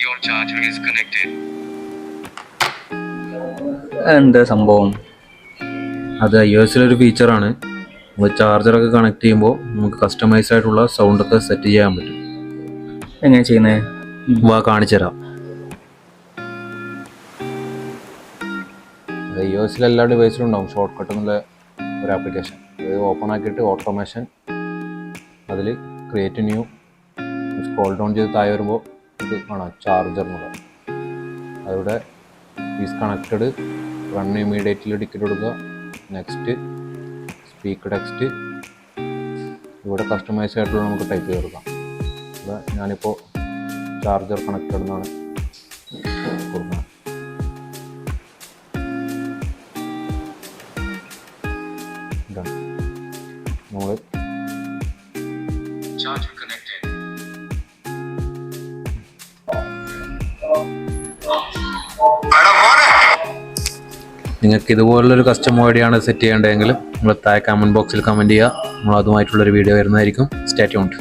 Your charger is connected. എന്താ സംഭവം? അത് iOS-ലൊരു ഫീച്ചറാണ്. നമ്മൾ ചാർജറൊക്കെ കണക്ട് ചെയ്യുമ്പോൾ നമുക്ക് കസ്റ്റമൈസ് ആയിട്ടുള്ള സൗണ്ടൊക്കെ സെറ്റ് ചെയ്യാൻ പറ്റും. എങ്ങനെ ചെയ്യുന്നത്? വാ കാണിച്ചു തരാം. അത് iOS-ലെ എല്ലാ ഡിവൈസിലും ഉണ്ടാവും ഷോർട്ട് കട്ട് എന്നുള്ള ഒരു ആപ്ലിക്കേഷൻ. അത് ഓപ്പൺ ആക്കിയിട്ട് ഓട്ടോമേഷൻ, അതിൽ ക്രിയേറ്റ് ന്യൂ, സ്ക്രോൾ ഡൗൺ ചെയ്ത് താഴെ വരുമ്പോൾ ഇത് കാണാം ചാർജർ എന്നുള്ള. അതിവിടെ is connected, run immediately ticket കൊടുക്കുക, നെക്സ്റ്റ്, സ്പീക്ക് ടെക്സ്റ്റ്, ഇവിടെ കസ്റ്റമൈസ് ആയിട്ടുള്ള നമുക്ക് ടൈപ്പ് ചെയ്ത് കൊടുക്കാം. ഇവിടെ ഞാനിപ്പോൾ ചാർജർ കണക്റ്റഡ് എന്നാണ് കൊടുക്കുന്നത്. നമ്മൾ Charger connected. നിങ്ങൾക്ക് ഇതുപോലുള്ളൊരു കസ്റ്റം ഓഡിയാണ് സെറ്റ് ചെയ്യേണ്ടതെങ്കിൽ നിങ്ങൾ താഴെ കമൻറ്റ് ബോക്സിൽ കമൻറ്റ് ചെയ്യുക. നമ്മൾ അതുമായിട്ടുള്ളൊരു വീഡിയോ വരുന്നതായിരിക്കും. Stay tuned.